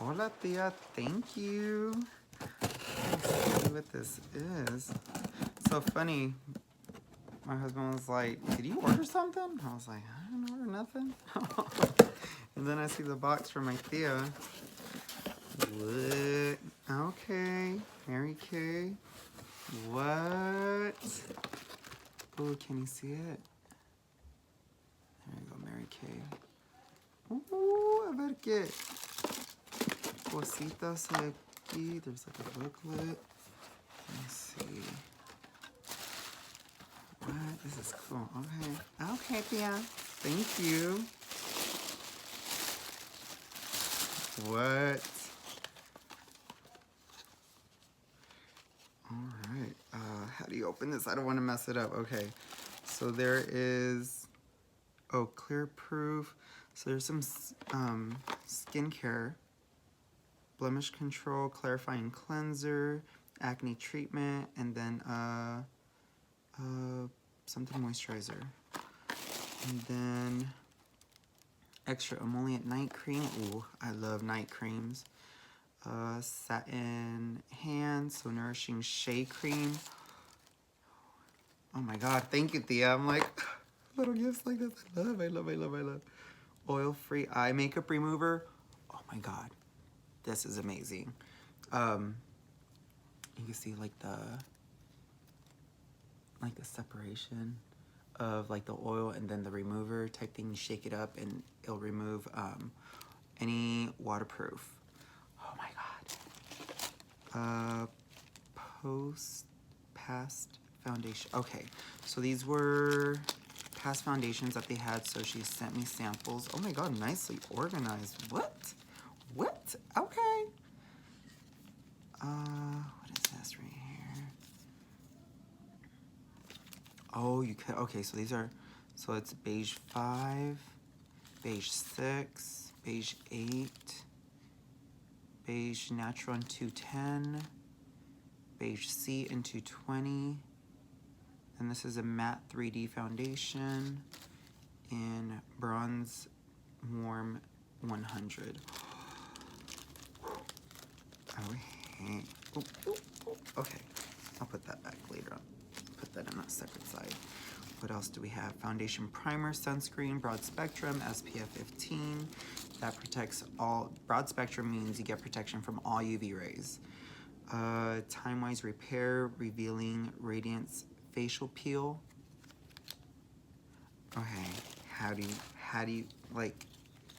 Hola, Tia. Thank you. Let's see what this is. So funny. My husband was like, "Did you order something?" I was like, "I didn't order nothing." And then I see the box from my Tia. What? Okay. Mary Kay. What? Oh, can you see it? There you go, Mary Kay. A ver qué cositas hay aquí. There's like a booklet. Let me see. What? This is cool. Okay. Okay, Tia. Thank you. What? All right. How do you open this? I don't want to mess it up. Okay. So there is, oh, clear proof. So there's some skincare, blemish control, clarifying cleanser, acne treatment, and then something moisturizer. And then extra emollient night cream. Ooh, I love night creams. Satin hands, so nourishing shea cream. Oh my God, thank you, Tia. I'm like, little gifts like this. I love. Oil-free eye makeup remover. Oh my God, this is amazing. You can see like the separation of like the oil and then the remover type thing. You shake it up and it'll remove any waterproof. Oh my God. Past foundation. Okay, so these were past foundations that they had, so she sent me samples. Oh my God, nicely organized. What? Okay. What is this right here? Oh, you could, okay, so these are, so it's beige 5, beige 6, beige 8, beige natural in 210, beige C in 220, and this is a matte 3D foundation in bronze warm 100. Okay. Okay, I'll put that back later on. Put that in that separate side. What else do we have? Foundation primer, sunscreen, broad spectrum, SPF 15. That protects all. Broad spectrum means you get protection from all UV rays. Time-wise repair, revealing radiance facial peel. Okay, how do you like?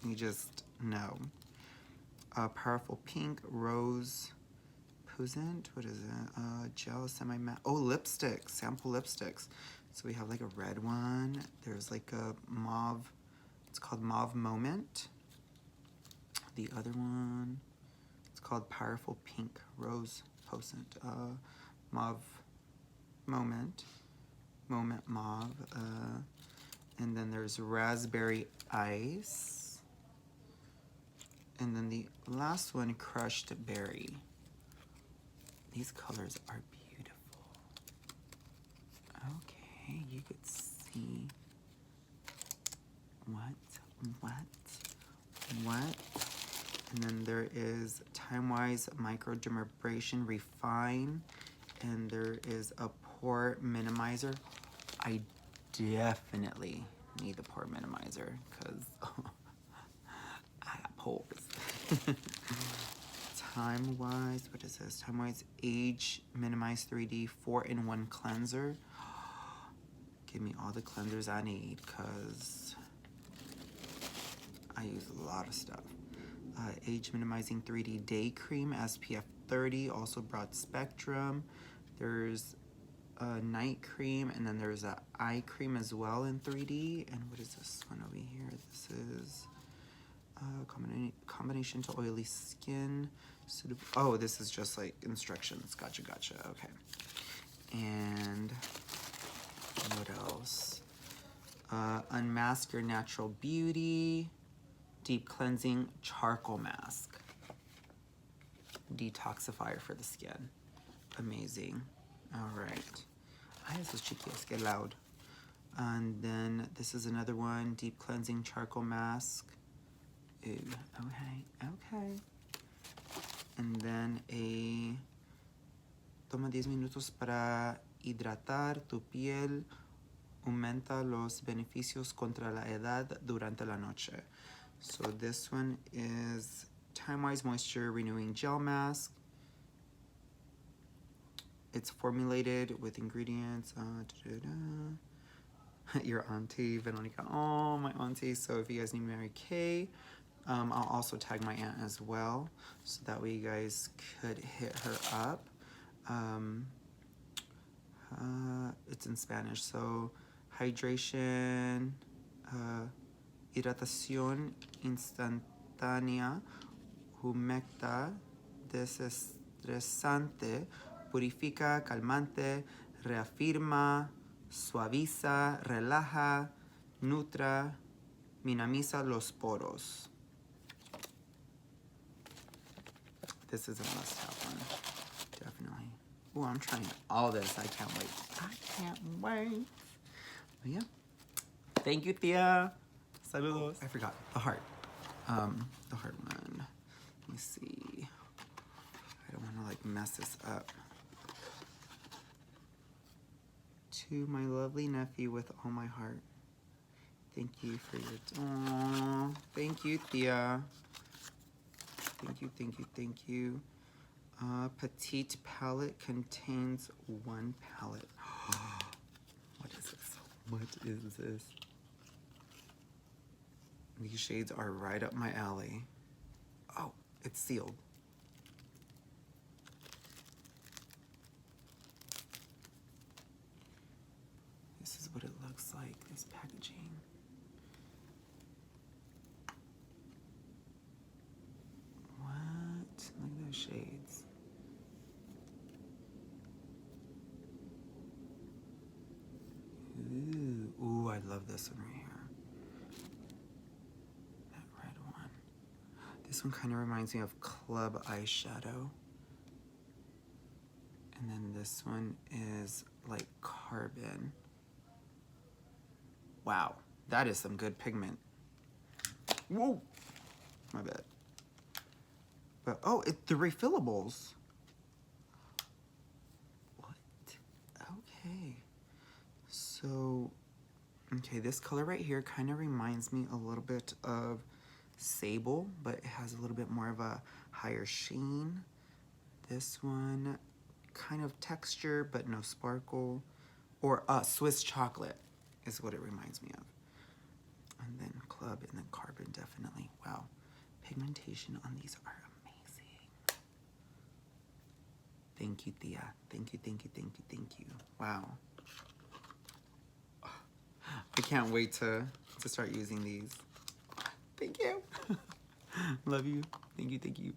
You just know. Powerful pink, rose, Pusant, what is it? Gel, semi-matte. Oh, lipsticks, sample lipsticks. So we have like a red one. There's like a mauve, it's called Mauve Moment. The other one, it's called Powerful Pink Rose Posant. Mauve Moment, Moment Mauve. And then there's Raspberry Ice. And then the last one, Crushed Berry. These colors are beautiful. Okay, you could see what? And then there is Time-Wise Microdermabrasion Refine, and there is a pore minimizer. I definitely need the pore minimizer because I got pores. Time-Wise, what is this? Time-Wise Age Minimize 3D 4-in-1 Cleanser. Give me all the cleansers I need because I use a lot of stuff. Age Minimizing 3D Day Cream, SPF 30, also broad spectrum. There's a night cream, and then there's a eye cream as well in 3D. And what is this one over here? This is combination to oily skin. Oh, this is just like instructions. Gotcha. Okay. And what else? Unmask Your Natural Beauty. Deep Cleansing Charcoal Mask. Detoxifier for the skin. Amazing. All right. Ay, esos chiquillos, que loud. And then this is another one. Deep Cleansing Charcoal Mask. Ooh, okay. And then toma 10 minutos para hidratar tu piel. Aumenta los beneficios contra la edad durante la noche. So this one is Time-Wise Moisture Renewing Gel Mask. It's formulated with ingredients. Your auntie, Veronica. Oh, my auntie. So if you guys need Mary Kay, I'll also tag my aunt as well. So that way you guys could hit her up. It's in Spanish. So hydration, hidratación instantánea, humecta, desestresante, purifica, calmante, reafirma, suaviza, relaja, nutra, minimiza los poros. This is a must-have one, definitely. Oh, I'm trying all this. I can't wait. I can't wait. But yeah. Thank you, Tia. Saludos. Oh, I forgot the heart. The heart one. Let me see. I don't want to like mess this up. To my lovely nephew with all my heart. Thank you for your. Aww. Thank you, Tia. Thank you, thank you, thank you. Petite palette contains 1 palette. What is this? What is this? These shades are right up my alley. Oh, it's sealed. This is what it looks like, this packaging. What? Look at those shades. Ooh, I love this one right here. That red one. This one kind of reminds me of Club eyeshadow. And then this one is like carbon. Wow, that is some good pigment. Whoa, my bad. But, oh, the refillables. What? Okay. So, okay, this color right here kind of reminds me a little bit of Sable, but it has a little bit more of a higher sheen. This one, kind of texture, but no sparkle. Or Swiss chocolate is what it reminds me of. And then Club and then Carbon, definitely. Wow. Pigmentation on these are amazing. Thank you, Tia. Thank you, thank you, thank you, thank you. Wow. I can't wait to start using these. Thank you. Love you. Thank you, thank you.